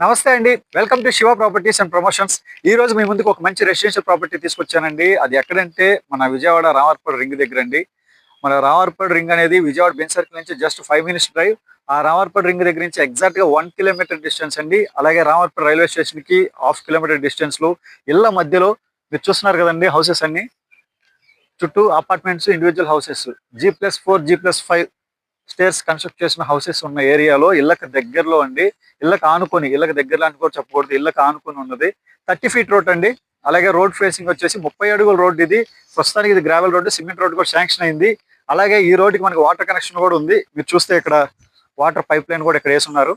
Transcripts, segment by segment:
నమస్తే అండి. Welcome to Shiva properties and promotions. ఈ రోజు మీ ముందుకు ఒక మంచి రెసిడెన్షియల్ ప్రాపర్టీ తీసుకొచ్చానండి. అది ఎక్కడంటే మన విజయవాడ రామవరపేట రింగ్ దగ్గర అండి. మన రామవరపేట రింగ్ అనేది విజయవాడ బెంచ్ సర్కిల్ నుంచి జస్ట్ 5 మినిట్స్ డ్రైవ్. ఆ రామవరపేట రింగ్ దగ్గర నుంచి ఎగ్జాక్ట్‌గా 1 కిలోమీటర్ డిస్టెన్స్ అండి. అలాగే రామవరపేట రైల్వే స్టేషన్‌కి హాఫ్ కిలోమీటర్ డిస్టెన్స్‌లో ఇళ్ళ మధ్యలో మీరు చూస్తున్నారు కదండీ హౌసెస్ అన్నీ. చుట్టూ apartments, individual houses. G+4, G+5 stairs construct చేసిన హౌసెస్ ఉన్న ఏరియాలో ఇళ్ళకి దగ్గరలో అండి. ఇళ్ళకి ఆనుకొని, ఇళ్ళకి దగ్గరలో అని కూడా చెప్పకూడదు. ఇళ్ళకి ఆనుకొని ఉన్నది. 30 ఫీట్ రోడ్ అండి. అలాగే రోడ్ ఫేసింగ్ వచ్చేసి 30 అడుగుల రోడ్ ఇది. ప్రస్తుతానికి ఇది గ్రావెల్ రోడ్, సిమెంట్ రోడ్ కూడా శాంక్షన్ అయింది. అలాగే ఈ రోడ్డుకి మనకి వాటర్ కనెక్షన్ కూడా ఉంది. మీరు చూస్తే ఇక్కడ వాటర్ పైప్ లైన్ కూడా ఇక్కడ వేసున్నారు.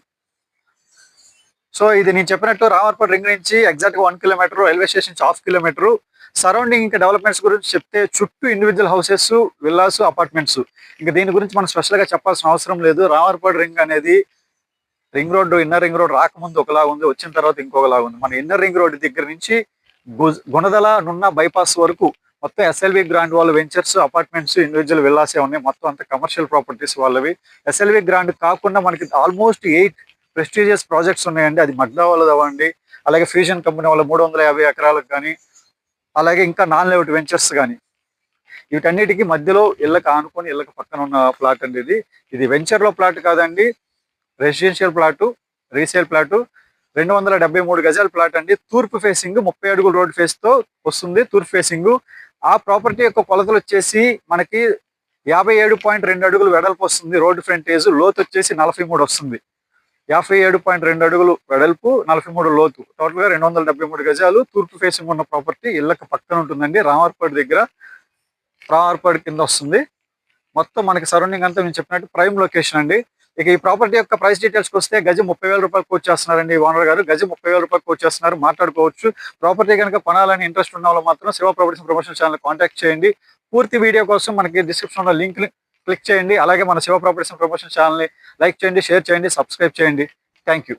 సో ఇది నేను చెప్పినట్టు రామవరపేట రింగ్ నుంచి ఎగ్జాక్ట్‌గా 1 కిలోమీటర్, రైల్వే స్టేషన్ నుంచి హాఫ్ కిలోమీటర్. సరౌండింగ్ ఇంకా డెవలప్‌మెంట్స్ గురించి చెప్తే చుట్టూ ఇండివిడ్యువల్ హౌసెస్, విల్లాస్, అపార్ట్మెంట్స్. ఇంక దీని గురించి మనం స్పెషల్‌గా చెప్పాల్సిన అవసరం లేదు. రామవరపేట రింగ్ అనేది ring road, inner ring road రాకముందు ఒకలాగా ఉంది. వచ్చిన తర్వాత ఇంకొకలాగా ఉంది. మన ఇన్నర్ రింగ్ రోడ్ దగ్గర నుంచి గుణదల, నున్న బైపాస్ వరకు మొత్తం ఎస్ఎల్వి గ్రాండ్ వాళ్ళ వెంచర్స్, అపార్ట్మెంట్స్, ఇండివిడ్యువల్ విల్లాసే ఉన్నాయి. మొత్తం అంతా కమర్షియల్ ప్రాపర్టీస్ వాళ్ళవి. ఎస్ఎల్వి గ్రాండ్ కాకుండా మనకి ఆల్మోస్ట్ 8 ప్రెస్టీజియస్ ప్రాజెక్ట్స్ ఉన్నాయండి. అది మగ్దా వాళ్ళది అవ్వండి, అలాగే ఫ్యూజన్ కంపెనీ వాళ్ళ 350 ఎకరాలకు కానీ, అలాగే ఇంకా నాన్ లేఅవుట్ వెంచర్స్ కానీ, వీటన్నిటికీ మధ్యలో ఇళ్ళకి ఆనుకొని ఇళ్ళకి పక్కన ఉన్న ప్లాట్ అండి ఇది. ఇది వెంచర్‌లో ప్లాట్ కాదండి. Residential plot, resale plot. 273 గజాల ప్లాట్ అండి. తూర్పు ఫేసింగ్ 30 అడుగుల రోడ్ ఫేస్‌తో వస్తుంది. తూర్పు ఫేసింగు. ఆ ప్రాపర్టీ యొక్క కొలతలు వచ్చేసి మనకి 57.2 అడుగులు వెడల్పు వస్తుంది. రోడ్డు ఫ్రంటేజ్ లోతు వచ్చేసి 43 వస్తుంది. 57.2 అడుగులు వెడల్పు, 43 లోతు. టోటల్‌గా 273 గజాలు తూర్పు ఫేసింగ్ ఉన్న ప్రాపర్టీ ఇళ్ళకి పక్కన ఉంటుందండి. రామవరపేట దగ్గర, రామవరపేట కింద వస్తుంది. మొత్తం మనకి సరౌండింగ్ అంతా నేను చెప్పినట్టు ప్రైమ్ లొకేషన్ అండి. ఇక ఈ ప్రాపర్టీ యొక్క ప్రైస్ డీటెయిల్స్‌కి వస్తే గజం 30,000 రూపాయలు కోట్ చేస్తున్నారండి ఓనర్ గారు. గజం 30,000 రూపాయలు కోట్ చేస్తున్నారు. మాట్లాడుకోవచ్చు. ప్రాపర్టీ కనుక కొనాలని ఇంట్రెస్ట్ ఉన్న వాళ్ళు మాత్రం Shiva properties promotion channel contact చేయండి. పూర్తి వీడియో కోసం మనకి డిస్క్రిప్షన్‌లో లింక్‌ని క్లిక్ చేయండి. అలాగే మన శివ ప్రాపర్టీస్ ప్రమోషన్ ఛానల్‌ని లైక్ చేయండి, షేర్ చేయండి, సబ్స్క్రైబ్ చేయండి. Thank you.